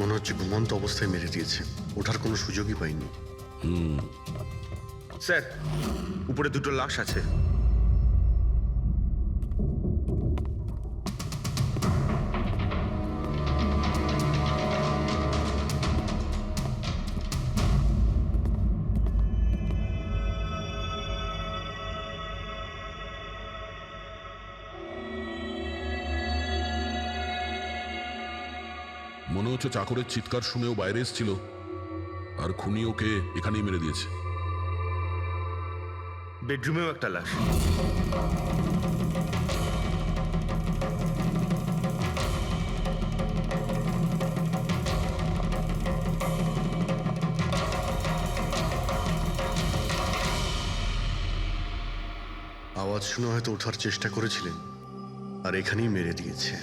মনে হচ্ছে ঘুমন্ত অবস্থায় মেরে দিয়েছে, ওঠার কোনো সুযোগই পাইনি। স্যার, উপরে দুটো লাশ আছে। মনে হচ্ছে চাকরের চিৎকার শুনেও বাইরে এসেছিল, আর খুনি ওকে এখানেই মেরে দিয়েছে। বেডরুমেও একটা লাশ। আওয়াজ শুনে হয়তো ওঠার চেষ্টা করেছিলেন, আর এখানেই মেরে দিয়েছে।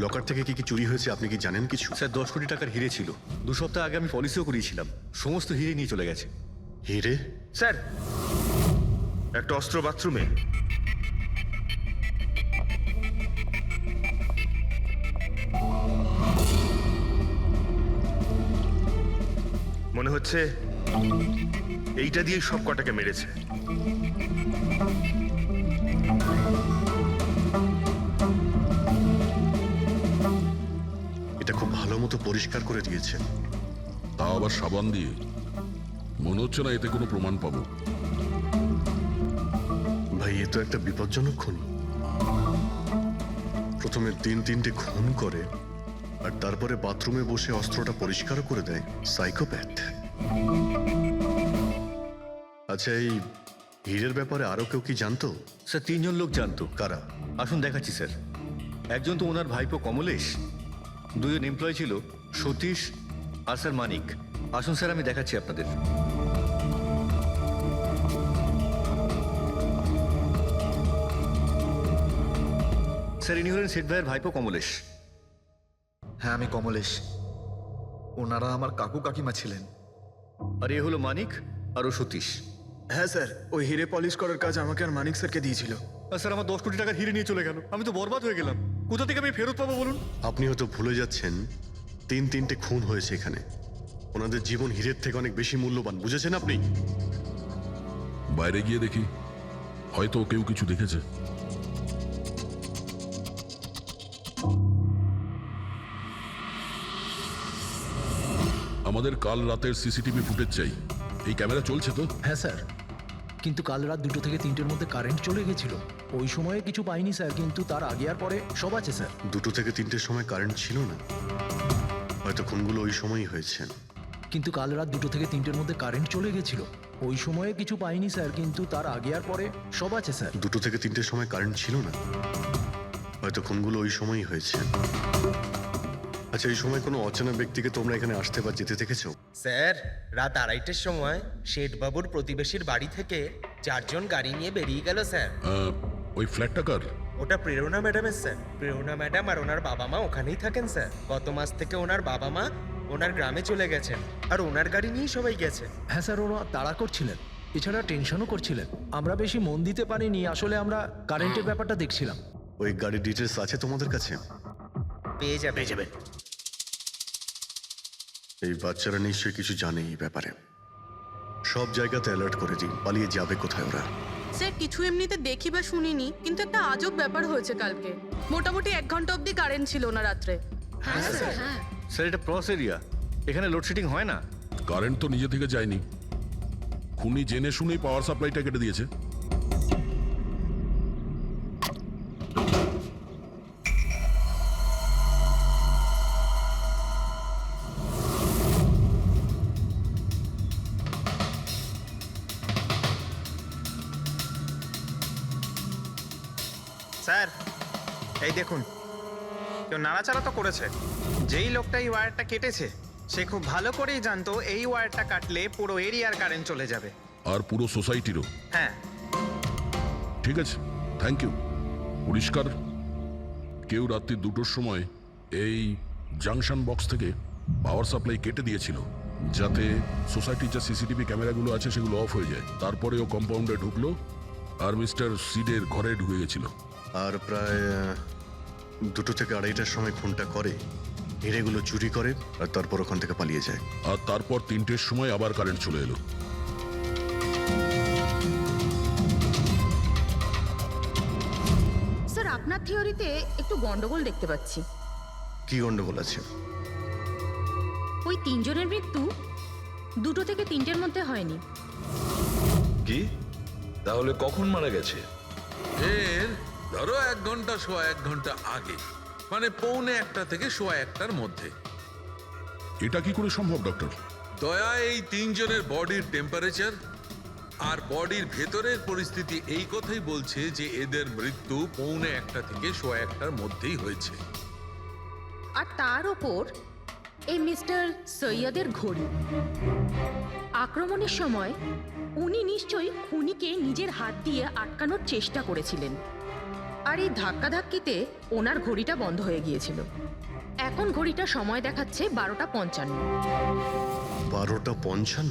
লকার থেকে কি কি চুরি হয়েছে আপনি কি জানেন কিছু? স্যার 10 কোটি টাকার হিরে ছিল। 2 সপ্তাহ আগে আমি পলিসিও করিয়েছিলাম, সমস্ত হিরে নিয়ে চলে গেছে। হিরে? স্যার, একটা অস্ত্র বাথরুমে। মনে হচ্ছে এইটা দিয়ে সব কটাকে মেরেছে। এটা খুব ভালো মতো পরিষ্কার করে দিয়েছে। তাও আবার সাবান দিয়ে। মনে হচ্ছে না এতে কোনো প্রমাণ পাবো। ভাই, এ তো একটা বিপজ্জনক খুনি। প্রথমে 3-3টে খুন করে, আর তারপরে বাথরুমে বসে অস্ত্রটা পরিষ্কারও করে দেয়। সাইকোপ্যাথ। আচ্ছা, এই হীরের ব্যাপারে আরো কেউ কি জানতো? স্যার 3 জন লোক জানতো। কারা? আসুন দেখাচ্ছি স্যার। একজন তো ওনার ভাইপো কমলেশ, 2 জন এমপ্লয় ছিল, সতীশ আর স্যার মানিক। আসুন স্যার, আমি দেখাচ্ছি আপনাদের। স্যার, ইনি হলেন সেট ভাইয়ের ভাইপো কমলেশ। হ্যাঁ, আমি কমলেশ। ওনারা আমার কাকু কাকিমা ছিলেন। আর এ হলো মানিক আর ও সতীশ। হ্যাঁ স্যার, ওই হিরে পলিশ করার কাজ আমাকে আর মানিক স্যারকে দিয়েছিল। আর স্যার, আমার 10 কোটি টাকার হিরে নিয়ে চলে গেল। আমি তো বরবাদ হয়ে গেলাম। কোথা থেকে আমি ফেরত পাবো বলুন? আপনি হয়তো ভুলে যাচ্ছেন 3-3টে খুন হয়েছে এখানে। ওনাদের জীবন হীরের থেকে অনেক বেশি মূল্যবান, বুঝেছেন আপনি? বাইরে গিয়ে দেখি, হয়তো কেউ কিছু দেখেছে। আমাদের কাল রাতের সিসিটিভি ফুটেজ চাই। এই ক্যামেরা চলছে তো? হ্যাঁ স্যার, কিন্তু কাল রাত 2 থেকে 3টের মধ্যে কারেন্ট চলে গেছিল। ওই সময়ে কিছু পাইনি স্যার, কিন্তু তার আগে আর পরে সব আছে স্যার। 2 থেকে 3টের সময় কারেন্ট ছিল না, হয়তো খুনগুলো ওই সময়ই হয়েছে। কিন্তু কাল রাত 2 থেকে 3টের মধ্যে কারেন্ট চলে গেছিল। ওই সময়ে কিছু পাইনি স্যার, কিন্তু তার আগে আর পরে সব আছে স্যার। 2 থেকে 3টের সময় কারেন্ট ছিল না, হয়তো খুনগুলো ওই সময়ই হয়েছে। আচ্ছা, এই সময় কোনো অচেনা ব্যক্তিকে তোমরা এখানে আসতে বা যেতে দেখেছো? স্যার, রাত 2:30টার সময় শেঠবাবুর প্রতিবেশীর বাড়ি থেকে 4 জন গাড়ি নিয়ে বেরিয়ে গেল স্যার। ওই ফ্ল্যাটটা কার? ওটা প্রেরণা ম্যাডামের স্যার। প্রেরণা ম্যাডাম আর ওনার বাবা মা ওখানেই থাকেন স্যার। গত মাস থেকে ওনার বাবা মা ওনার গ্রামে চলে গেছেন, আর ওনার গাড়ি নিয়েই সবাই গেছে। হ্যাঁ স্যার, ওরা তাড়া করছিলেন, এছাড়া টেনশনও করছিলেন। আমরা বেশি মন দিতে পারিনি, আসলে আমরা কারেন্টের ব্যাপারটা দেখছিলাম। ওই গাড়ির ডিটেলস আছে তোমাদের কাছে? পেয়ে যাবে। এই বাচ্চারা নিশ্চয়ই কিছু জানে এই ব্যাপারে। সব জায়গাতে অ্যালার্ট করে দিন, পালিয়ে যাবে কোথায় ওরা। স্যার, কিছু এমনিতে দেখি বা শুনিনি, কিন্তু একটা আজব ব্যাপার হয়েছে কালকে। মোটামুটি 1 ঘন্টা অবধি কারেন্ট ছিল না রাত্রে। হ্যাঁ স্যার, হ্যাঁ। স্যার, এটা ক্রস এরিয়া, এখানে লোডশেডিং হয় না। কারেন্ট তো নিজে থেকে যায়নি, খুনি জেনে শুনেই পাওয়ার সাপ্লাইটা কেটে দিয়েছে। স্যার, এই দেখুন, কেউ নাড়াচাড়া তো করেছে। যেই লোকটা এই ওয়্যারটা কেটেছে সে খুব ভালো করেই জানতো এই ওয়্যারটা কাটলে পুরো এরিয়ার কারেন্ট চলে যাবে। আর পুরো সোসাইটিরও। হ্যাঁ। ঠিক আছে, থ্যাংক ইউ। পরিষ্কার, কেউ রাত্রি 2টোর সময় এই জাংশন বক্স থেকে পাওয়ার সাপ্লাই কেটে দিয়েছিল, যাতে সোসাইটির যে সিসিটিভি ক্যামেরাগুলো আছে সেগুলো অফ হয়ে যায়। তারপরে ও কম্পাউন্ডে ঢুকলো আর মিস্টার সিডের ঘরে ঢুকে গেছিল। আর প্রায় 2 থেকে 2:30টার সময় খুনটা করে, হিরেগুলো চুরি করে আর তারপর ওখান থেকে পালিয়ে যায়। আর তারপর 3টের সময় আবার কারেন্ট চলে এলো। স্যার আপনার থিওরিতে একটু গন্ডগোল দেখতে পাচ্ছি। কি গন্ডগোল আছে? ওই 3 জনের মৃত্যু 2 থেকে 3টের মধ্যে হয়নি। কি? তাহলে কখন মারা গেছে? এর ধরো 1 ঘন্টা সোয়া 1 ঘন্টা আগে, মানে 1:45 থেকে সোয়া 1টার মধ্যে। এটা কি করে সম্ভব ডক্টর? দয়া, এই 3 জনের বডির টেম্পারেচার আর বডির ভেতরের পরিস্থিতি এই কথাই বলছে যে এদের মৃত্যু 1:45 থেকে সোয়া 1টার মধ্যেই হয়েছে। আর তার ওপর এই মিস্টার সৈয়দের ঘড়ি। আক্রমণের সময় উনি নিশ্চয়ই খুনিকে নিজের হাত দিয়ে আটকানোর চেষ্টা করেছিলেন, আর এই ধাক্কাধাক্কিতে ওনার ঘড়িটা বন্ধ হয়ে গিয়েছিল। এখন ঘড়িটা সময় দেখাচ্ছে 12:55। 12:55?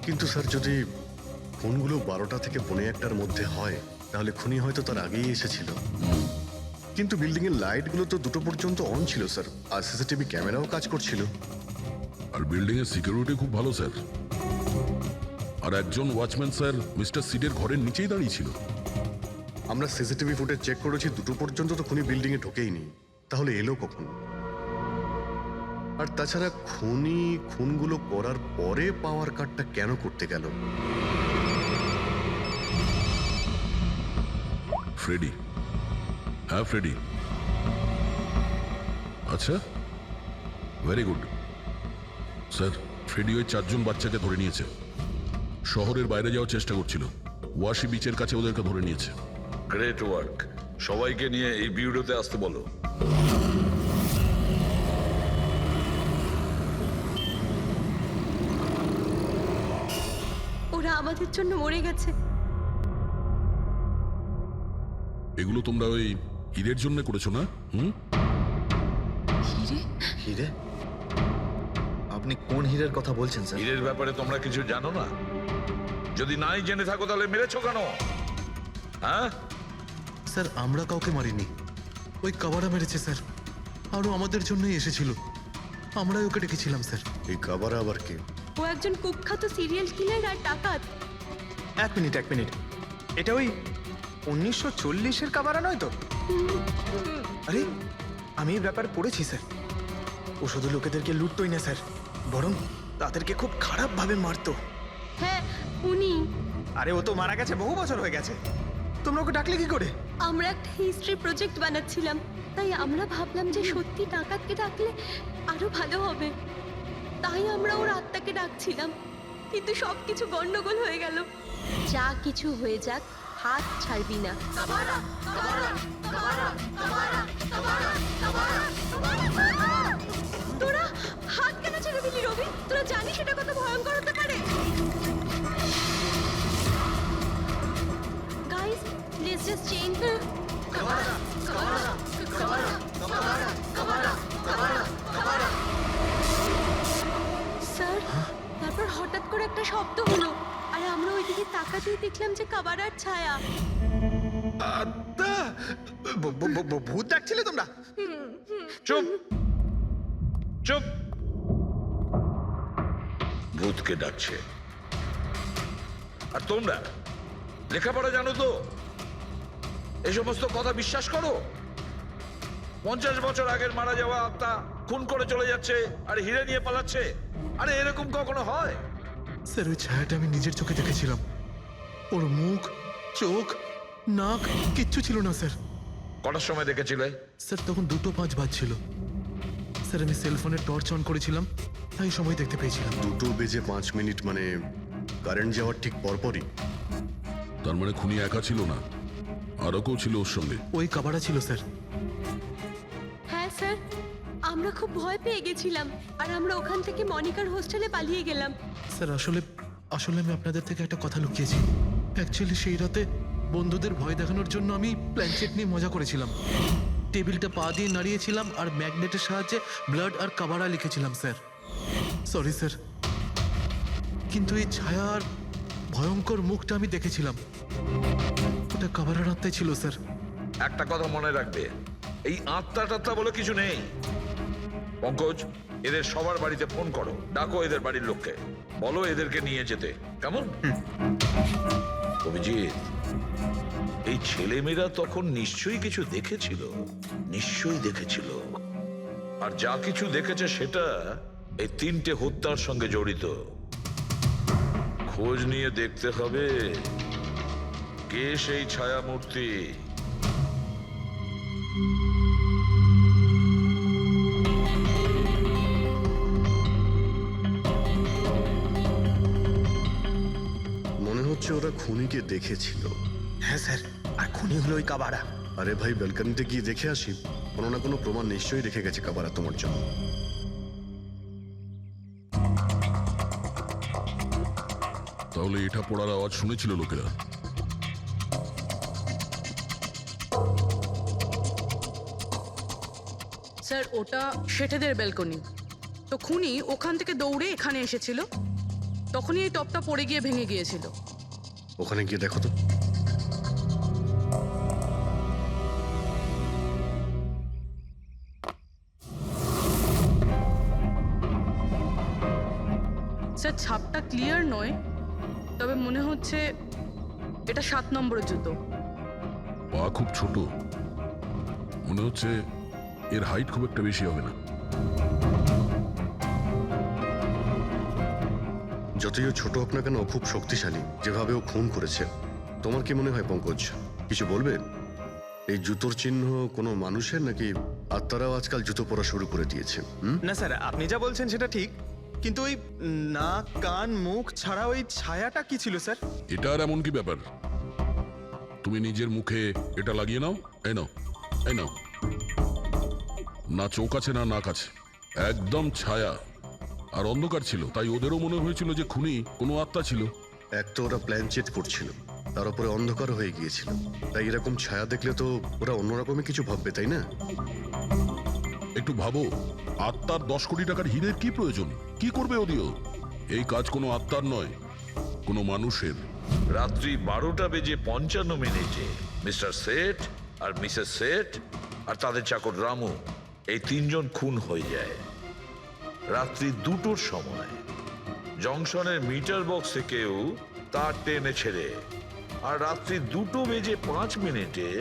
কিন্তু স্যার, যদি খুনগুলো 12টা থেকে 1:45টার মধ্যে হয় তাহলে খুনি হয়তো তার আগেই এসেছিল। কিন্তু বিল্ডিং এর লাইটগুলো তো 2টো পর্যন্ত অন ছিল স্যার, আর সিসিটিভি ক্যামেরাও কাজ করছিল। আর বিল্ডিং এর সিকিউরিটি খুব ভালো স্যার। আর একজন ওয়াচম্যান স্যার মিস্টার সিডের ঘরের নিচেই দাঁড়িয়ে ছিল। আমরা সিসিটিভি ফুটেজ চেক করেছি, 2টো পর্যন্ত তো খুনি বিল্ডিং এ ঢোকেইনি। তাহলে এলো কখন? আর তাছাড়া খুনি খুনগুলো করার পরে পাওয়ার কাটটা কেন করতে গেল? ফ্রেডি। হ্যাঁ ফ্রেডি। আচ্ছা, ভেরি গুড স্যার। ফ্রেডি ওই 4 জন বাচ্চাকে ধরে নিয়েছে। শহরের বাইরে যাওয়ার চেষ্টা করছিল, ওয়াশি বিচের কাছে ওদেরকে ধরে নিয়েছে। Great work. সবাইকে নিয়ে এই বিউরোতে আসতে বলো। ওরা আমাদের জন্য মরে গেছে। এগুলো তোমরা ওই হীরের জন্য করেছো না? হিরে? হিরে? আপনি কোন হীরের কথা বলছেন স্যার? হীরের ব্যাপারে তোমরা কিছু জানো না? যদি নাই জেনে থাকো তাহলে মেরেছো কেন? হ্যাঁ স্যার, আমরা কাউকে মারিনি, ওই কাবারা মেরেছে স্যার। আরও আমাদের জন্যই এসেছিল, আমরাই ওকে ডেকেছিলাম স্যার। এই কাবারা আবার কে? ও একজন কুখ্যাত সিরিয়াল কিলার আর ডাকাত। এক মিনিট। এটা ওই 1940-এর কাবারা নয় তো? আরে আমি এই ব্যাপারে পড়েছি স্যার। ও শুধু লোকেদেরকে লুটতোই না স্যার, বরং তাদেরকে খুব খারাপভাবে মারতো। হ্যাঁ, উনি। আরে ও তো মারা গেছে, বহু বছর হয়ে গেছে। তোমরা ওকে ডাকলে কি করে? আমরা একটা হিস্ট্রি প্রজেক্ট বানাচ্ছিলাম, তাই আমরা ভাবলাম যে সত্যি ডাকাতকে ডাকলে আরো ভালো হবে। তাই আমরা ওর আত্মাকে ডাকছিলাম, কিন্তু সবকিছু গন্ডগোল হয়ে গেল। যা কিছু হয়ে যাক, হাত ছাড়বি না। তোরা হাত কেন ছেড়ে দিলি রবি? তোরা জানিস এটা কত ভয়ঙ্কর হতে পারে? Guys, let's just change the sir, তারপর হঠাৎ করে একটা শব্দ হলো, আর আমরা ওইদিকে তাকাতেই দেখলাম যে কাবারার ছায়া। ভূত ডাকছিলে তোমরা? চুপ চুপ। ভূতকে ডাকছে। আর তোমরা লেখাপড়া জানো তো? এই সমস্ত কথা বিশ্বাস করো? 50 বছর আগের মারা যাওয়া আত্মা খুন করে চলে যাচ্ছে আর হিরে নিয়ে পালাচ্ছে। আরে এরকম কখনো হয়? স্যার, ওই ছায়াটা আমি নিজের চোখে দেখেছিলাম। ওর মুখ, চোখ, নাক কিচ্ছু ছিল না স্যার। কটার সময় দেখেছিলে? স্যার, তখন 2:05 বাজছিল স্যার। আমি সেলফোনে টর্চ অন করেছিলাম, তাই সময় দেখতে পেয়েছিলাম। 2:05 মানে কারেন্ট যাওয়ার ঠিক পরপরই। তার মানে খুনি একা ছিল না, আরও কেউ ছিল ওর সঙ্গে। ওই কাবারা ছিল স্যার। হ্যাঁ স্যার, আমরা খুব ভয় পেয়ে গেছিলাম, আর আমরা ওখান থেকে মনিকার হোস্টেলে পালিয়ে গেলাম। স্যার, আসলে আমি আপনাদের থেকে একটা কথা লুকিয়েছি। অ্যাকচুয়ালি সেই রাতে বন্ধুদের ভয় দেখানোর জন্য আমি প্ল্যানচেট নিয়ে মজা করেছিলাম। টেবিলটা পা দিয়ে নাড়িয়েছিলাম আর ম্যাগনেটের সাহায্যে ব্লাড আর কাবারা লিখেছিলাম স্যার। সরি স্যার, কিন্তু এই ছায়া আর ভয়ঙ্কর মুখটা আমি দেখেছিলাম, ওটা কাবারার আত্মাই ছিল স্যার। একটা কথা মনে রাখবে, এই আত্মা টাত্মা বলে কিছু নেই। পঙ্কজ, এদের সবার বাড়িতে ফোন করো, ডাকো এদের বাড়ির লোককে, বলো এদেরকে নিয়ে যেতে, কেমন? অভিজিৎ, এই ছেলেমেয়েরা তখন নিশ্চয়ই কিছু দেখেছিল, নিশ্চয়ই দেখেছিল। আর যা কিছু দেখেছে সেটা এই 3টে হত্যার সঙ্গে জড়িত। খোঁজ নিয়ে দেখতে হবে কে সেই ছায়ামূর্তি। মনে হচ্ছে ওরা খুনিকে দেখেছিল। হ্যাঁ স্যার, আর খুনি হলো ওই কাবারা। আরে ভাই, ব্যালকনিতে গিয়ে দেখে আসি, কোনো না কোনো প্রমাণ নিশ্চয়ই রেখে গেছে কাবারা তোমার জন্য। তাহলে এটা পড়ার আওয়াজ শুনেছিল লোকেরা। স্যার, ওটা শেঠেদের ব্যালকনি। তো খুনি ওখান থেকে দৌড়ে এখানে এসেছিল, তখনই এই টপটা পড়ে গিয়ে ভেঙে গিয়েছিল। ওখানে গিয়ে দেখো তো। স্যার, ছাপটা ক্লিয়ার নয়, তবে মনে হচ্ছে এটা 7 নম্বরের জুতো। পা খুব ছোট, মনে হচ্ছে এর হাইট খুব একটা বেশি হবে না। যতই ও ছোট হোক না কেন, ও খুব শক্তিশালী, যেভাবে ও খুন করেছে। তোমার কি মনে হয় পঙ্কজ, কিছু বলবে? এই জুতোর চিহ্ন কোনো মানুষের, নাকি আত্মারাও আজকাল জুতো পরা শুরু করে দিয়েছে? না স্যার, আপনি যা বলছেন সেটা ঠিক, কিন্তু ওই নাক, কান, মুখ ছাড়া ওই ছায়াটা কি ছিল স্যার? এটা আর এমন কি ব্যাপার? তুমি নিজের মুখে এটা লাগিয়ে নাও, এই নাও, এই নাও। না চোখ আছে না নাক আছে, একদম ছায়া। আর অন্ধকার ছিল, তাই ওদেরও মনে হয়েছিল যে খুনি কোনো আত্মা ছিল। এক তো ওরা প্ল্যান চেট করছিল, তার উপরে অন্ধকার হয়ে গিয়েছিল, তাই এরকম ছায়া দেখলে তো ওরা অন্যরকমই কিছু ভাববে, তাই না? একটু ভাবো, আত্মার 10 কোটি টাকার হীরের কি প্রয়োজন? কি করবে ওদিও? এই কাজ কোনো আত্মার নয়, কোনো মানুষের। রাত্রি 12:55 মিস্টার সেঠ আর মিসেস সেঠ আর তাদের চাকর রামু, এই 3 জন খুন হয়ে যায় রাত্রি 2টোর সময়। জংশনের মিটার বক্স থেকেও তার টেনে ছেড়ে। আর রাত্রি 2:05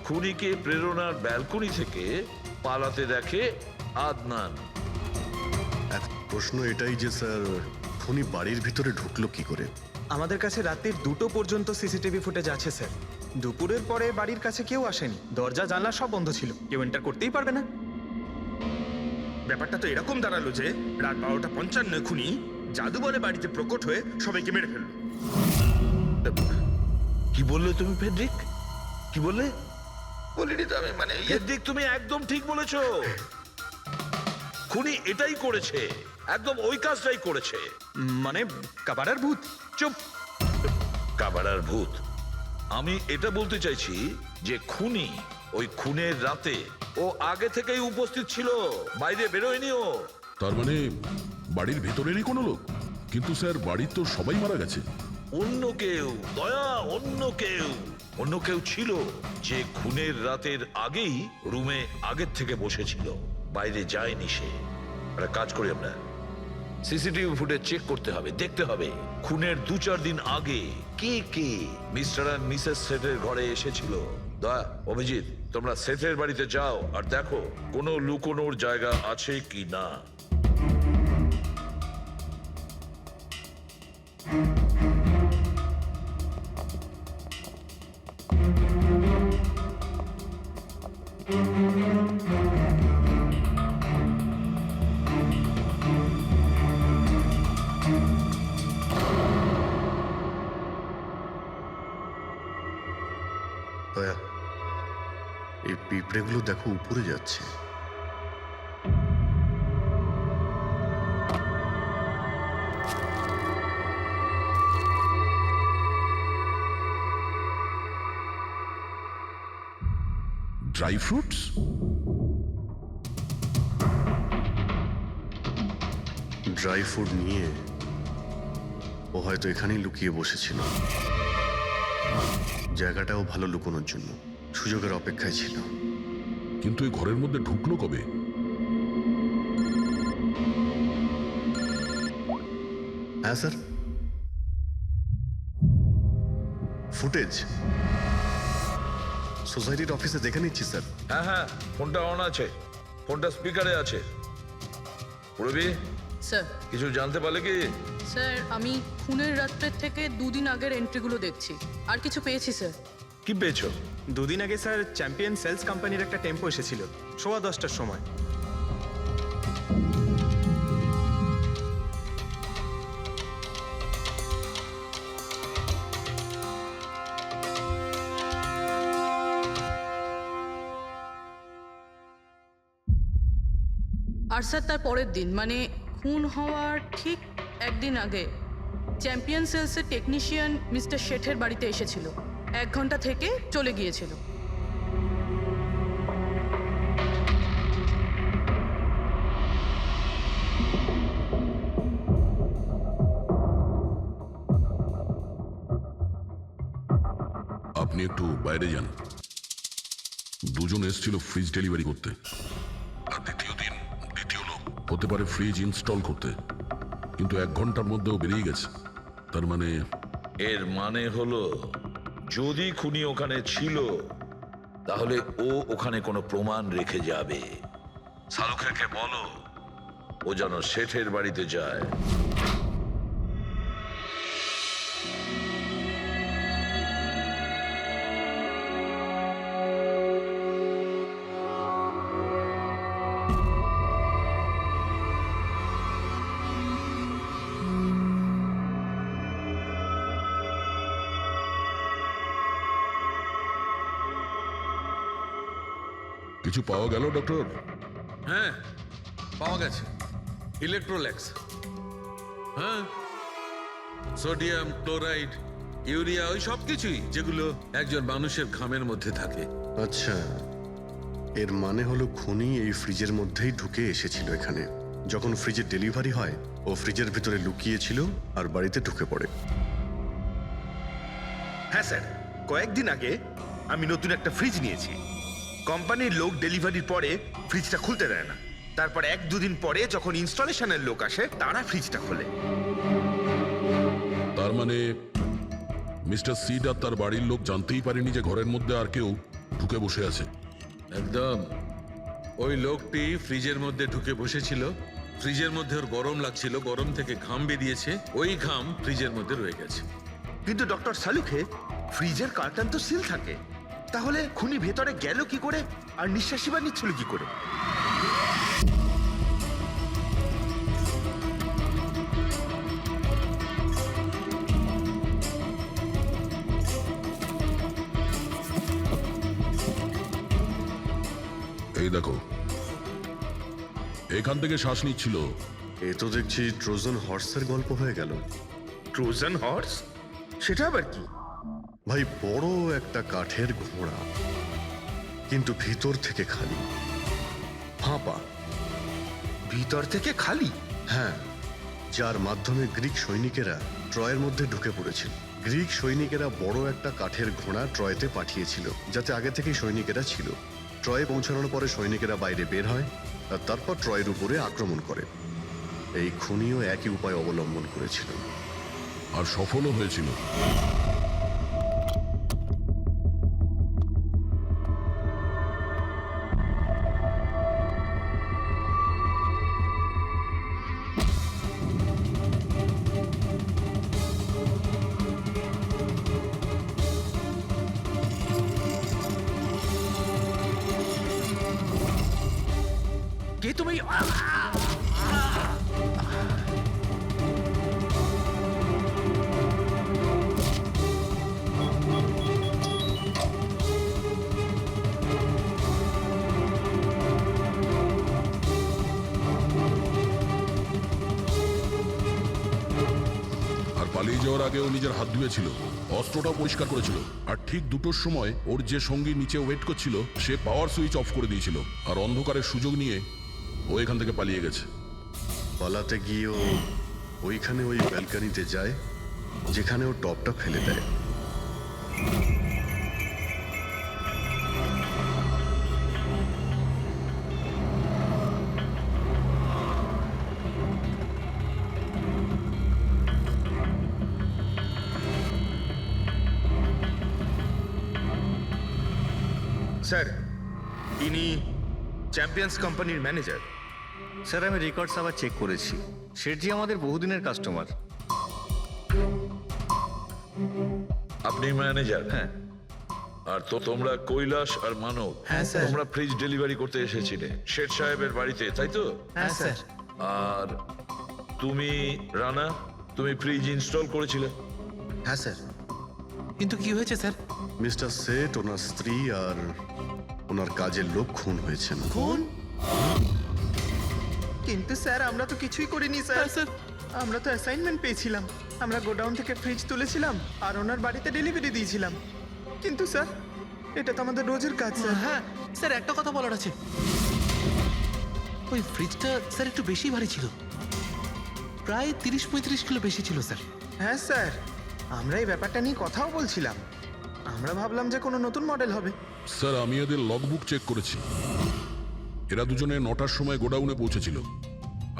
খুনিকে প্রেরণার ব্যালকনি থেকে পালাতে দেখে আদনান। এক প্রশ্ন এটাই যে স্যার, খুনি বাড়ির ভিতরে ঢুকলো কি করে? আমাদের কাছে রাত্রির 2টো পর্যন্ত সিসিটিভি ফুটেজ আছে স্যার। দুপুরের পরে বাড়ির কাছে কেউ আসেনি, দরজা জানলা সব বন্ধ ছিল, কেউ এন্টার করতেই পারবে না। ব্যাপারটা তো এরকম দাঁড়ালো যে রাত 12:55 খুনি জাদু বলে বাড়িতে প্রকট হয়ে সবাইকে মেরে ফেললো। কি বললে তুমি ফেডরিক? কি বললে? বলিনি তো আমি, মানে ফেডরিক, তুমি একদম ঠিক বলেছো। খুনি এটাই করেছে, একদম ওই কাজটাই করেছে। মানে কাবারার ভূত? চুপ, কাবারার ভূত। আমি এটা বলতে চাইছি যে খুনি ওই খুনের রাতে ও আগে থেকেই উপস্থিত ছিল, বাইরে বেরোয়নি ও। তার মানে বাড়ির ভেতরেরই কোনো লোক? কিন্তু স্যার, বাড়ির তো সবাই মারা গেছে। অন্য কেউ, দয়া, অন্য কেউ ছিল যে খুনের রাতের আগেই রুমে আগের থেকে বসেছিল, বাইরে যায়নি সে। একটা কাজ করি আমরা, সিসিটিভি ফুটেজ চেক করতে হবে, দেখতে হবে খুনের 2-4 দিন আগে কে কে মিস্টার আর মিসেস সেটের ঘরে এসেছিল। দয়া, অভিজিৎ, তোমরা সেটের বাড়িতে যাও আর দেখো কোনো লুকোনোর জায়গা আছে কি না। দয়া, এই পিঁপড়েগুলো দেখো উপরে যাচ্ছে। Dry fruits? ড্রাই ফ্রুট নিয়ে ও হয়তো এখানেই লুকিয়ে বসেছিল। জায়গাটাও ভালো লুকোনোর জন্য সুযোগের অপেক্ষায় ছিল। কিন্তু এই ঘরের মধ্যে ঢুকলো কবে? হ্যাঁ স্যার, ফুটেজ সোসাইটির অফিসে দেখে নিচ্ছি স্যার। হ্যাঁ হ্যাঁ, ফোনটা অন আছে, ফোনটা স্পিকারে আছে। পূরবী, স্যার কিছু জানতে পারলে কি? স্যার আমি খুনের রাত্রের থেকে 2 দিন আগের এন্ট্রিগুলো দেখছি, আর কিছু পেয়েছি স্যার। কি পেয়েছো? 2 দিন আগে স্যার চ্যাম্পিয়ন সেলস কোম্পানির একটা টেম্পো এসেছিল 10:15টার সময়। আর স্যার তার পরের দিন মানে খুন হওয়ার ঠিক 1 দিন আগে চ্যাম্পিয়ন সেলসের টেকনিশিয়ান মিস্টার শেঠের বাড়িতে এসেছিল, 1 ঘন্টা থেকে চলে গিয়েছিল। আপনি একটু বাইরে যান। দুজন এসেছিল ফ্রিজ ডেলিভারি করতে, আর দ্বিতীয় দিন দ্বিতীয় লোক হতে পারে ফ্রিজ ইনস্টল করতে, কিন্তু 1 ঘন্টার মধ্যেও বেরিয়ে গেছে। তার মানে এর মানে হলো যদি খুনি ওখানে ছিল তাহলে ও ওখানে কোনো প্রমাণ রেখে যাবে। শালুখাকে বলো ও যেন শেঠের বাড়িতে যায়। কিছু পাওয়া গেল ডক্টর? হ্যাঁ, পাওয়া গেছে ইলেকট্রোল্যাক্স। হ্যাঁ, সোডিয়াম ক্লোরাইড, ইউরিয়া, ওই সব কিছুই যেগুলো একজন মানুষের ঘামের মধ্যে থাকে। আচ্ছা, এর মানে হলো খুনি এই ফ্রিজের মধ্যেই ঢুকে এসেছিল এখানে। যখন ফ্রিজের ডেলিভারি হয় ও ফ্রিজের ভিতরে লুকিয়েছিল আর বাড়িতে ঢুকে পড়ে। হ্যাঁ স্যার, কয়েকদিন আগে আমি নতুন একটা ফ্রিজ নিয়েছি। কোম্পানির লোক ডেলিভারির পরে ফ্রিজটা খুলতে দেয় না। তারপর 1-2 দিন পরে যখন ইনস্টলেশনের লোক আসে তারা ফ্রিজটা খোলে। তার মানে মিস্টার সিড আর তার বাড়ির লোক জানতেই পারেনি যে ঘরের মধ্যে আর কেউ ঢুকে বসে আছে। একদম, ওই লোকটি ফ্রিজের মধ্যে ঢুকে বসেছিল, ফ্রিজের মধ্যে ওর গরম লাগছিল, গরম থেকে ঘাম বেরিয়েছে, ওই ঘাম ফ্রিজের মধ্যে রয়ে গেছে। কিন্তু ডক্টর সালুখে ফ্রিজের কার্টন তো সিল থাকে, তাহলে খুনি ভেতরে গেল কি করে আর নিঃশ্বাসই বা নিচ্ছিল কি করে? এই দেখো, এখান থেকে শ্বাস নিচ্ছিল। এ তো দেখছি ট্রোজান হর্সের গল্প হয়ে গেল। Trojan horse? সেটা আবার কি? ভাই, বড় একটা কাঠের ঘোড়া, কিন্তু ভিতর থেকে খালি, ফাঁপা। ভিতর থেকে খালি? হ্যাঁ, যার মাধ্যমে গ্রিক সৈনিকেরা ট্রয়ের মধ্যে ঢুকে পড়েছিল। গ্রিক সৈনিকেরা বড় একটা কাঠের ঘোড়া ট্রয়তে পাঠিয়েছিল, যাতে আগে থেকেই সৈনিকেরা ছিল। ট্রয়ে পৌঁছানোর পরে সৈনিকেরা বাইরে বের হয় আর তারপর ট্রয়ের উপরে আক্রমণ করে। এই খুনিও একই উপায় অবলম্বন করেছিল আর সফলও হয়েছিল। কে তুমি? আর পালিয়ে যাওয়ার আগে ও নিজের হাত ধুয়েছিল, অস্ত্রটাও পরিষ্কার করেছিল, আর ঠিক 2টোর সময় ওর যে সঙ্গী নিচে ওয়েট করছিল সে পাওয়ার সুইচ অফ করে দিয়েছিল, আর অন্ধকারের সুযোগ নিয়ে ও এখান থেকে পালিয়ে গেছে। পালাতে গিয়েও ওইখানে ওই ব্যালকানিতে যায় যেখানে ও টপটা ফেলে দেয়। স্যার, ইনি চ্যাম্পিয়ন্স কোম্পানির ম্যানেজার। স্যার আমি রেকর্ডস আবার চেক করেছি, শেঠজি আমাদের বহুদিনের কাস্টমার। আপনি ম্যানেজার? হ্যাঁ। আর তো তোমরা কৈলাস আর মানব, হ্যাঁ, স্যার। তোমরা ফ্রিজ ডেলিভারি করতে এসেছিলে শেঠ সাহেবের বাড়িতে, তাই তো? হ্যাঁ স্যার। আর তুমি রানা, তুমি ফ্রিজ ইনস্টল করেছিলে? হ্যাঁ স্যার। কিন্তু কি হয়েছে স্যার? মিস্টার সেট, ওনার স্ত্রী আর ওনার কাজের লোক খুন হয়েছেন। কোন? কিন্তু স্যার আমরা তো কিছুই করিনি স্যার। হ্যাঁ, স্যার। আমরা তো অ্যাসাইনমেন্ট পেয়েছিলাম, আমরা গোডাউন থেকে ফ্রিজ তুলেছিলাম আর ওনার বাড়িতে ডেলিভারি দিয়েছিলাম। কিন্তু স্যার এটা তো আমাদের রোজের কাজ স্যার। হ্যাঁ স্যার, একটা কথা বলার আছে। ওই ফ্রিজটা স্যার একটু বেশি ভারী ছিল, প্রায় 30-35 কিলো বেশি ছিল স্যার। হ্যাঁ স্যার, আমরা এই ব্যাপারটা নিয়ে কথাও বলছিলাম। আমরা ভাবলাম যে কোনো নতুন মডেল হবে। স্যার আমি এদের লগবুক চেক করেছি। এরা দুজনে 9টার সময় গোডাউনে পৌঁছেছিল,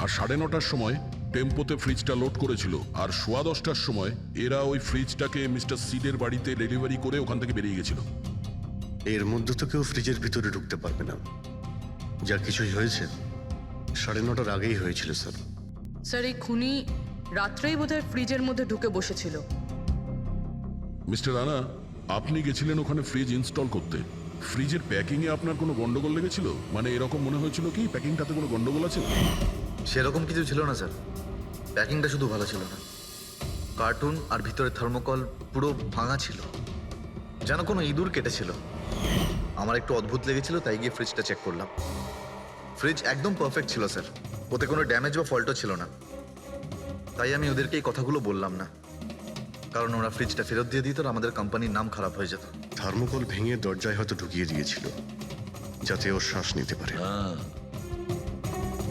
আর 9:30টার সময় টেম্পোতে ফ্রিজটা লোড করেছিল, আর 10:15টার সময় এরা ওই ফ্রিজটাকে মিস্টার সিডের বাড়িতে ডেলিভারি করে ওখান থেকে বেরিয়ে গেছিল। এর মধ্যে তো কেউ ফ্রিজের ভিতরে ঢুকতে পারবে না। যা কিছুই হয়েছে 9:30টার আগেই হয়েছিল স্যার। স্যার এই খুনি রাত্রেই বোধহয় ফ্রিজের মধ্যে ঢুকে বসেছিল। মিস্টার রানা, আপনি গেছিলেন ওখানে ফ্রিজ ইনস্টল করতে। ফ্রিজের প্যাকিংয়ে আপনার কোনো গন্ডগোল লেগেছিল? মানে এরকম মনে হয়েছিল কি প্যাকিংটাতে কোনো গন্ডগোল আছে? সেরকম কিছু ছিল না স্যার, প্যাকিংটা শুধু ভালো ছিল না, কার্টুন আর ভিতরে থার্মোকল পুরো ভাঙা ছিল, যেন কোনো ইঁদুর কেটেছিল। আমার একটু অদ্ভুত লেগেছিল, তাই গিয়ে ফ্রিজটা চেক করলাম। ফ্রিজ একদম পারফেক্ট ছিল স্যার, ওতে কোনো ড্যামেজ বা ফল্টও ছিল না। তাই আমি ওদেরকে এই কথাগুলো বললাম না, কারণ ওরা ফ্রিজটা ফেরত দিয়ে দিত আর আমাদের কোম্পানির নাম খারাপ হয়ে যেত। থার্মোকল ভেঙে দরজায় হয়তো ঢুকিয়ে দিয়েছিল, যাতে ও শ্বাস নিতে পারে।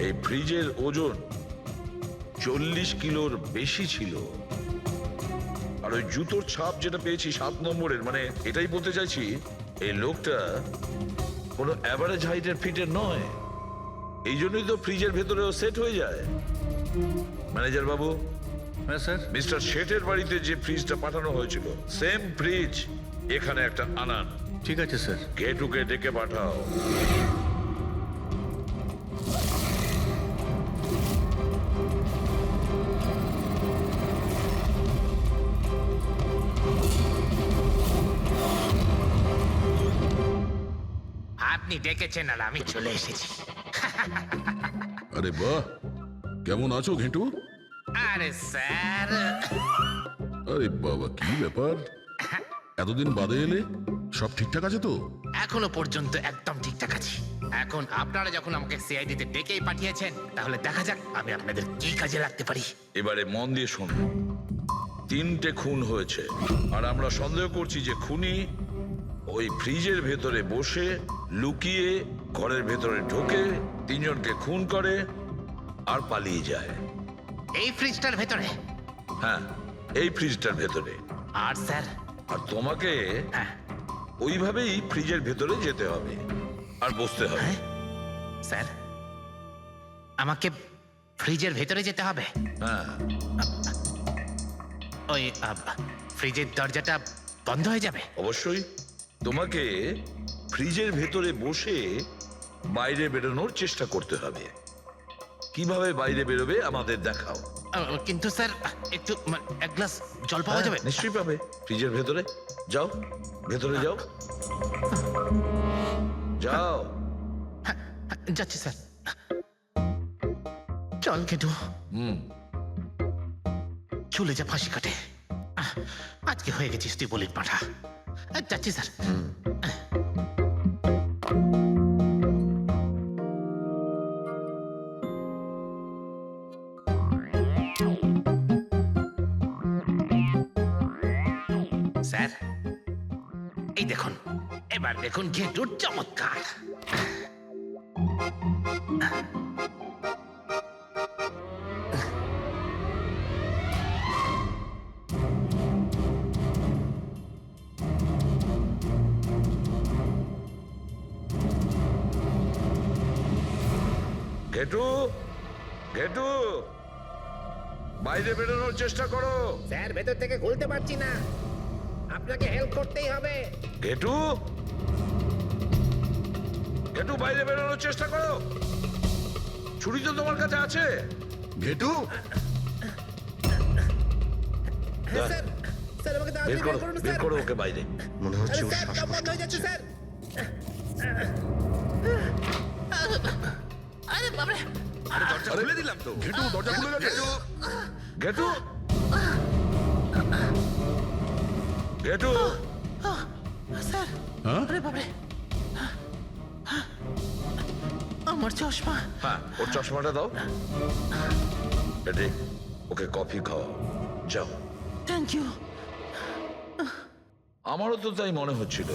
এই ফ্রিজের ওজন 40 কিলোর বেশি ছিল। আর ওই জুতোর ছাপ যেটা পেয়েছি 7 নম্বরের, মানে এটাই বলতে চাইছি এই লোকটা কোনো অ্যাভারেজ হাইটের ফিটের নয়। এই জন্যই তো ফ্রিজের ভেতরেও সেট হয়ে যায়। ম্যানেজার বাবু, হ্যাঁ স্যার। মিস্টার শেঠের বাড়িতে যে ফ্রিজটা পাঠানো হয়েছিল সেম ফ্রিজ এখানে একটা আনান। ঠিক আছে স্যার। গেটুকে ডেকে পাঠাও। আপনি ডেকেছেন আর আমি চলে এসেছি। আরে বাহ, কেমন আছো ঘেঁটু? আরে স্যার, আরে বাবা, কি ব্যাপার, এতদিন বাদে এলে? সব ঠিকঠাক আছে তো? এখনো পর্যন্ত একদম ঠিকঠাক আছি। এখন আপনারা যখন আমাকে সিআইডিতে ডেকেই পাঠিয়েছেন, তাহলে দেখা যাক আমি আপনাদের কি কাজে লাগতে পারি। এবারে মন দিয়ে শুনুন। 3টে খুন হয়েছে, আর আমরা সন্দেহ করছি যে খুনি ওই ফ্রিজের ভেতরে বসে লুকিয়ে ঘরের ভেতরে ঢোকে, 3 জনকে খুন করে আর পালিয়ে যায়। এই ফ্রিজটার ভেতরে? হ্যাঁ, এই ফ্রিজটার ভেতরে। আর স্যার? আর তোমাকে হ্যাঁ। ওইভাবেই ফ্রিজের ভেতরে যেতে হবে আর বসতে হবে। হ্যাঁ? স্যার, আমাকে ফ্রিজের ভেতরে যেতে হবে? হ্যাঁ। ওই ফ্রিজের দরজাটা বন্ধ হয়ে যাবে? অবশ্যই। তোমাকে ফ্রিজের ভেতরে বসে বাইরে বেরোনোর চেষ্টা করতে হবে। কিভাবে বাইরে বেরোবে আমাদের দেখাও। কিন্তু স্যার একটু এক গ্লাস জল পাওয়া যাবে? নিশ্চয়ই পাবে। ফ্রিজের ভেতরে যাও, ভেতরে যাও, যাও। যাচ্ছি স্যার। চল কেটু, চলে যা ফাঁসি কাটে। আজকে হয়ে গেছিস তুই বলির পাঠা। যাচ্ছি স্যার। স্যার এই দেখুন, এবার দেখুন ঘেটুর চমৎকার। ঘেটু ঘেটু বাইরে বেরোনোর চেষ্টা করো। স্যার ভেতর থেকে খুলতে পারছি না, আপনাকে হেল্প করতেই হবে। ঘেটু ঘেটু বাইরে বেরোনোর চেষ্টা করো। ছুরি তো তোমার কাছে আছে। ঘেটু হ্যাঁ স্যার, স্যার আমাকে বের তাড়াতাড়ি করো বের করুন বের স্যার। করো ওকে বাইরে। মনে হচ্ছে আরে ওর স্যার, দম বন্ধ শ্বাসকষ্ট হয়ে যাচ্ছে হচ্ছে। স্যার। দরজা খুলে দিলাম তো। ঘেটু দরজা খুলে গেছে। ঘেটু ঘেটু স্যার হ্যাঁ আরে বাবারে আমার চশমা। হ্যাঁ ওর চশমাটা দাও। এডি ওকে কফি খাওয়াও যাও। Thank you. আমারও তো তাই মনে হচ্ছিল,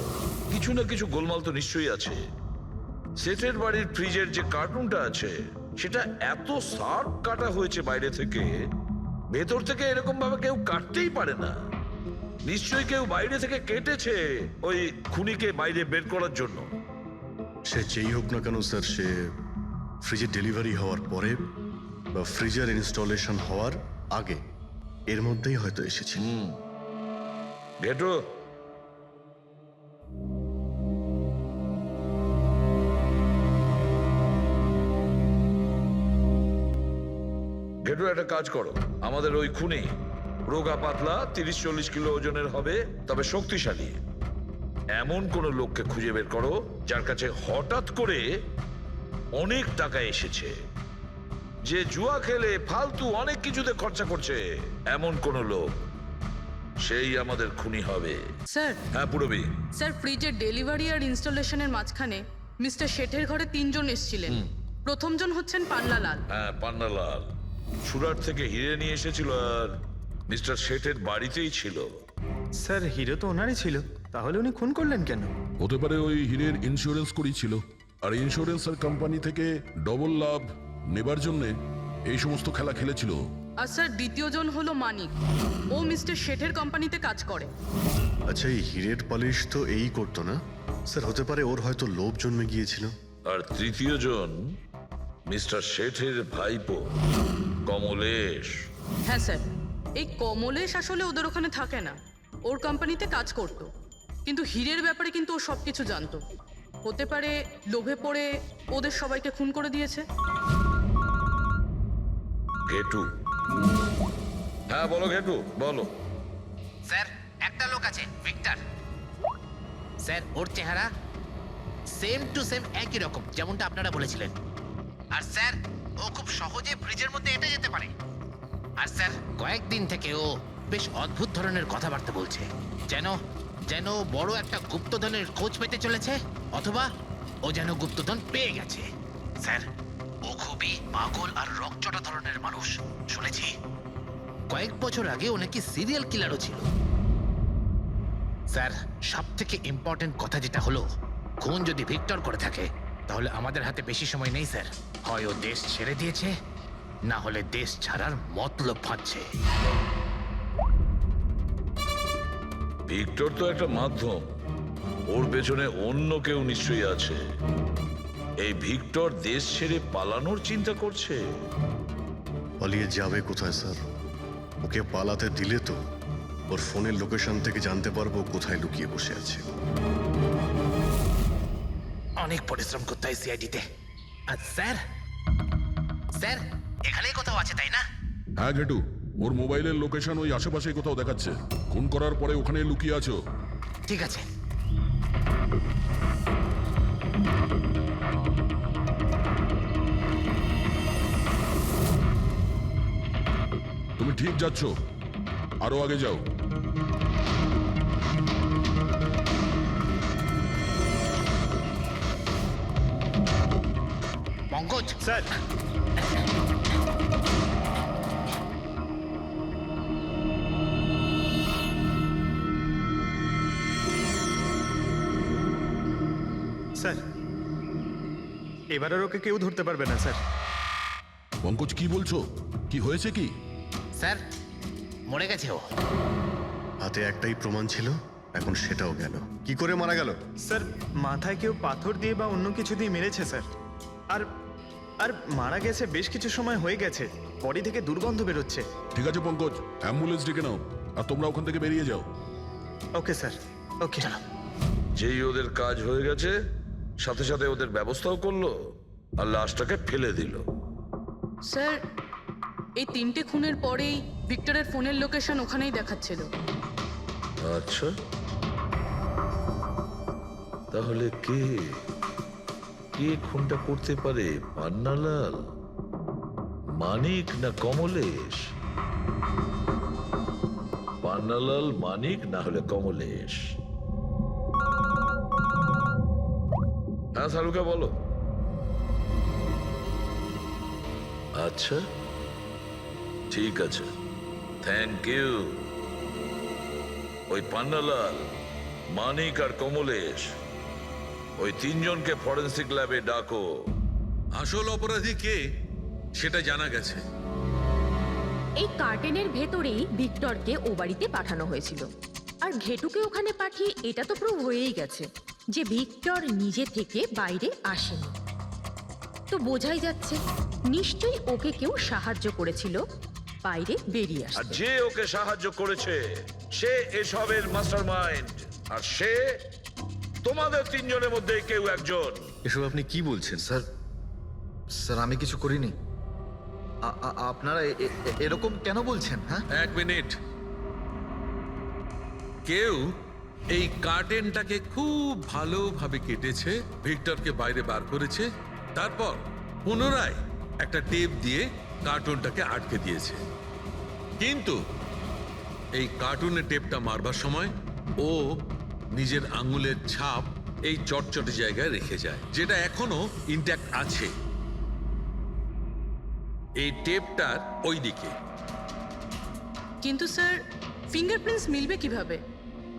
কিছু না কিছু গোলমাল তো নিশ্চয়ই আছে। সেটের বাড়ির ফ্রিজের যে কার্টুনটা আছে সেটা এত শার্প কাটা হয়েছে বাইরে থেকে, ভেতর থেকে এরকম ভাবে কেউ কাটতেই পারে না। নিশ্চয়ই কেউ বাইরে থেকে কেটেছে ওই খুনিকে বাইরে বের করার জন্য। সে যেই হোক না কেন স্যার, সে ফ্রিজের ডেলিভারি হওয়ার পরে বা ফ্রিজার ইনস্টলেশন হওয়ার আগে এর মধ্যেই হয়তো এসেছিল। ঘেটু ঘেটু একটা কাজ করো, আমাদের ওই খুনি রোগা পাতলা 30-40 কিলো ওজনের হবে, তবে শক্তিশালী এমন কোন লোককে খুঁজে বের করো যার কাছে হঠাৎ করে অনেক টাকা এসেছে, যে জুয়া খেলে ফালতু অনেক কিছুতে খরচা করছে, এমন কোন লোক। সেই আমাদের খুনি হবে। স্যার হ্যাঁ পুরবি। স্যার ফ্রিজের ডেলিভারি আর ইনস্টলেশনের মাঝখানে মিস্টার শেঠের ঘরে 3 জন এসেছিলেন। প্রথম জন হচ্ছেন পান্নালাল। হ্যাঁ পান্নালাল সুরাট থেকে হিরে নিয়ে এসেছিল আর মিস্টার শেঠের বাড়িতেই ছিল। স্যার হিরো তো ওনারই ছিল, তাহলে উনি খুন করলেন কেন? হতে পারে ওই হীরের ইন্স্যুরেন্স করেছিল, আর ইন্স্যুরেন্সের কোম্পানি থেকে ডবল লাভ নেবার জন্য এই সমস্ত খেলা খেলেছিল। আর স্যার দ্বিতীয় জন হলো মানিক, ও মিস্টার শেঠের কোম্পানিতে কাজ করে। আচ্ছা, এই হীরের পালিশ তো এই করতো না স্যার? হতে পারে ওর হয়তো লোভ জন্মে গিয়েছিল। আর তৃতীয় জন মিস্টার শেঠের ভাইপো কমলেশ। হ্যাঁ স্যার, এই কমলেশ আসলে ওদের ওখানে থাকে না, ওর কোম্পানিতে কাজ করতো, কিন্তু হীরের ব্যাপারে কিন্তু ও সবকিছু জানতো। হতে পারে লোভে পড়ে ওদের সবাইকে খুন করে দিয়েছে। ঘেটু। হ্যাঁ বলো ঘেটু বলো। স্যার একটা লোক আছে ভিক্টর, স্যার ওর চেহারা সেম টু সেম একই রকম যেমনটা আপনারা বলেছিলেন। আর স্যার ও খুব সহজে ফ্রিজের মধ্যে এঁটে যেতে পারে। আর স্যার কয়েকদিন থেকে ও বেশ অদ্ভুত ধরনের কথাবার্তা বলছে, যেন যেন বড় একটা গুপ্তধনের খোঁজ পেতে চলেছে, অথবা ও যেন গুপ্তধন পেয়ে গেছে। স্যার ও খুবই পাগল আর রকচটা ধরনের মানুষ শুনেছি। কয়েক বছর আগে ও নাকি সিরিয়াল কিলারও ছিল। স্যার সব থেকে ইম্পর্টেন্ট কথা যেটা হলো, খুন যদি ভিক্টর করে থাকে তাহলে আমাদের হাতে বেশি সময় নেই স্যার। হয় ও দেশ ছেড়ে দিয়েছে, না হলে দেশ ছাড়ার মতলব ভাবছে। ভিক্টর তো একটা মাধ্যম, ওর পেছনে অন্য কেউ নিশ্চয়ই আছে। এই ভিক্টর দেশ ছেড়ে পালানোর চিন্তা করছে। পালিয়ে যাবে কোথায় স্যার? ওকে পালাতে দিলে তো ওর ফোনের লোকেশন থেকে জানতে পারবো কোথায় লুকিয়ে বসে আছে। অনেক পরিশ্রম করতে হয় সিআইডিতে। আর স্যার স্যার এখানেই কোথাও আছে তাই না? হ্যাঁ ঘেটু, ওর মোবাইলের লোকেশন ওই আশেপাশে কোথাও দেখাচ্ছে। খুন করার পরে ওখানে লুকিয়ে আছো। ঠিক আছে। তুমি ঠিক যাচ্ছ, আরো আগে যাও। পঙ্কজ স্যার স্যার এবার আর ওকে কেউ ধরতে পারবে না স্যার। পঙ্কজ কি বলছো? কি হয়েছে কি? স্যার মরে গেছে ও। হাতে একটাই প্রমাণ ছিল, এখন সেটাও গেল। কি করে মারা গেল? স্যার মাথায় কেউ পাথর দিয়ে বা অন্য কিছু দিয়ে মেরেছে স্যার। আর আর মারা গেছে বেশ কিছু সময় হয়ে গেছে, বডি থেকে দুর্গন্ধ বেরোচ্ছে। ঠিক আছে পঙ্কজ, অ্যাম্বুলেন্স ডেকে নাও আর তোমরা ওখান থেকে বেরিয়ে যাও। ওকে স্যার, ওকে। যেই ওদের কাজ হয়ে গেছে সাথে সাথে ওদের ব্যবস্থাও করলো আর লাশটাকে ফেলে দিল। স্যার, এই 3টে খুনের পরেই ভিক্টরের ফোনের লোকেশন ওখানেই দেখাচ্ছিল। আচ্ছা, তাহলে কে কে খুনটা করতে পারে? পান্নালাল, মানিক না কমলেশ? পান্নালাল, মানিক না হলে কমলেশ। হ্যাঁ সালুকা বলো। আচ্ছা ঠিক আছে, থ্যাংক ইউ। ওই পান্নালাল, মানিক আর কমলেশ, ওই 3 জনকে ফরেন্সিক ল্যাবে ডাকো। আসল অপরাধী কে সেটা জানা গেছে। এই কার্টেনের ভেতরেই ভিক্টরকে ও বাড়িতে পাঠানো হয়েছিল। আর ঘেটুকে ওখানে পাঠিয়ে এটা তো প্রুভ হয়েই গেছে যে ভিক্টর নিজে থেকে বাইরে আসেনি। তো বোঝাই যাচ্ছে নিশ্চয়ই ওকে কেউ সাহায্য করেছিল বাইরে বেরিয়ে আর আসতে। যে ওকে সাহায্য করেছে সে এসবের মাস্টারমাইন্ড, আর সে তোমাদের 3 জনের মধ্যে কেউ একজন। এসব আপনি কি বলছেন? স্যার, স্যার আমি কিছু করিনি। আপনারা এরকম কেন বলছেন? হ্যাঁ, 1 মিনিট। কেউ এই কার্টেনটাকে খুব ভালোভাবে কেটেছে, ভিক্টরকে বাইরে বার করেছে, তারপর পুনরায় একটা টেপ দিয়ে কার্টুনটাকে আটকে দিয়েছে। কিন্তু এই কার্টুনের টেপটা মারবার সময় ও নিজের আঙুলের ছাপ এই চটচটে জায়গায় রেখে যায়, যেটা এখনো ইনট্যাক্ট আছে। এই টেপটার ওই দিকে। কিন্তু স্যার, ফিঙ্গারপ্রিন্টস মিলবে কিভাবে?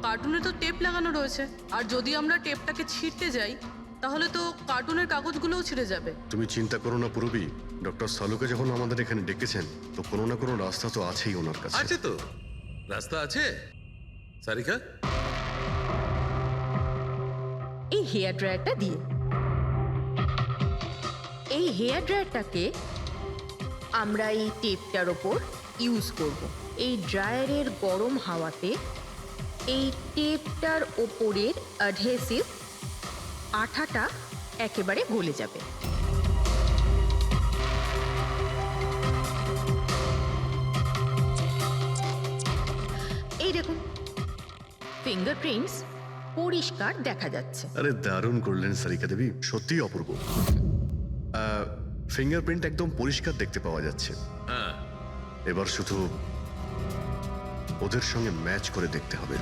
কার্টুনে তো টেপ লাগানো রয়েছে, আর যদি আমরা টেপটাকে ছিঁড়তে যাই তাহলে তো কার্টুনের কাগজগুলোও ছিঁড়ে যাবে। তুমি চিন্তা করো না পুরবি, ডক্টর সালুকে যখন আমাদের এখানে ডেকেছেন তো কোনো না কোনো রাস্তা তো আছেই ওনার কাছে। আছে তো, রাস্তা আছে। সারিকা, এই হেয়ার ড্রায়ারটা দিয়ে, এই হেয়ার ড্রায়ারটাকে আমরা এই টেপটার ওপর ইউজ করব। এই ড্রায়ারের গরম হাওয়াতে এই টেপটার ওপরের অ্যাডহেসিভ আঠাটা একেবারে গলে যাবে। এই দেখুন, ফিঙ্গারপ্রিন্টস পরিষ্কার দেখা যাচ্ছে। আরে দারুণ করলেন সারিকা দেবী, সত্যিই অপূর্ব। ফিঙ্গারপ্রিন্ট একদম পরিষ্কার দেখতে পাওয়া যাচ্ছে। হ্যাঁ, এবার শুধু ওদের সঙ্গে ম্যাচ করে দেখতে হবে।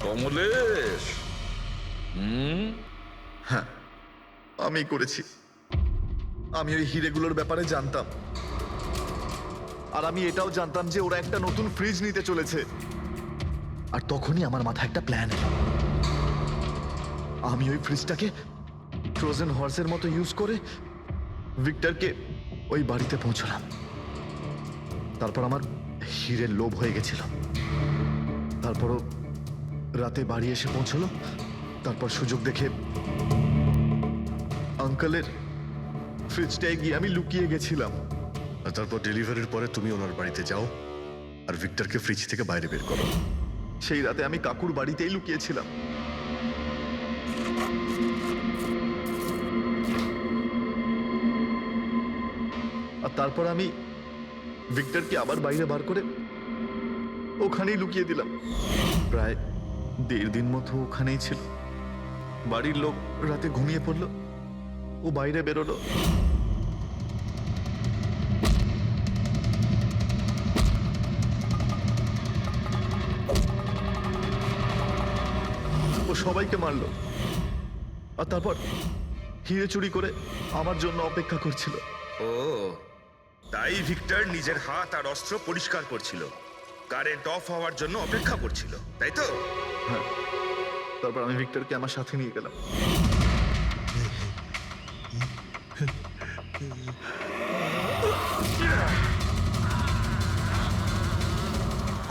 কমলেশ, হ্যাঁ আমি করেছি। আমি ওই হিরেগুলোর ব্যাপারে জানতাম, আর আমি এটাও জানতাম যে ওরা একটা নতুন ফ্রিজ নিতে চলেছে। আর তখনই আমার মাথায় একটা প্ল্যান এলো। আমি ওই ফ্রিজটাকে ফ্রোজেন হর্সের মতো ইউজ করে ভিক্টরকে ওই বাড়িতে পৌঁছলাম। তারপর আমার হিরের লোভ হয়ে গেছিল। তারপরও রাতে বাড়ি এসে পৌঁছলো। তারপর সুযোগ দেখে আঙ্কেলের ফ্রিজটায় গিয়ে আমি লুকিয়ে গেছিলাম। আর তারপর ডেলিভারির পরে তুমি ওনার বাড়িতে যাও আর ভিক্টরকে ফ্রিজ থেকে বাইরে বের করো। সেই রাতে আমি কাকুর বাড়িতেই লুকিয়েছিলাম। আর তারপর আমি ভিক্টরকে আবার বাইরে বার করে ওখানেই লুকিয়ে দিলাম। প্রায় 1.5 দিন মতো ওখানেই ছিল। বাড়ির লোক রাতে ঘুমিয়ে পড়লো, ও বাইরে বেরোলো। ও সবাইকে মারলো। আর তারপর হিরে চুরি করে আমার জন্য অপেক্ষা করছিল। ও তাই ভিক্টর নিজের হাত আর অস্ত্র পরিষ্কার করছিল, কারেন্ট অফ হওয়ার জন্য অপেক্ষা করছিল, তাই তো? হ্যাঁ, তারপর আমি ভিক্টরকে আমার সাথে নিয়ে গেলাম।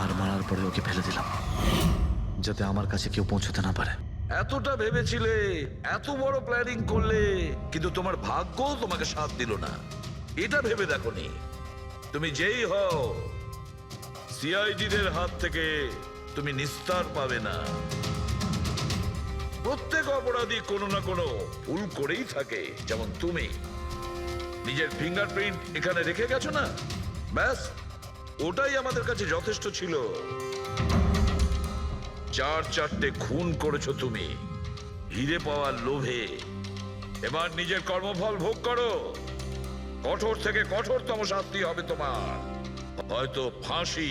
আর মারার পরে ওকে ফেলে দিলাম, যাতে আমার কাছে কেউ পৌঁছতে না পারে। এতটা ভেবেছিলে, এত বড় প্ল্যানিং করলে, কিন্তু তোমার ভাগ্য তোমাকে সাথ দিল না। এটা ভেবে দেখোনি তুমি যেই হও সিআইডিদের হাত থেকে তুমি নিস্তার পাবে না। প্রত্যেক অপরাধী কোনো না কোনো ভুল করেই থাকে, যেমন তুমি নিজের ফিঙ্গারপ্রিন্ট এখানে রেখে গেছো না, ব্যাস ওটাই আমাদের কাছে যথেষ্ট ছিল। 4-4টে খুন করেছো তুমি হিরে পাওয়ার লোভে। এবার নিজের কর্মফল ভোগ করো। কঠোর থেকে কঠোরতম শাস্তি হবে তোমার, হয়তো ফাঁসি।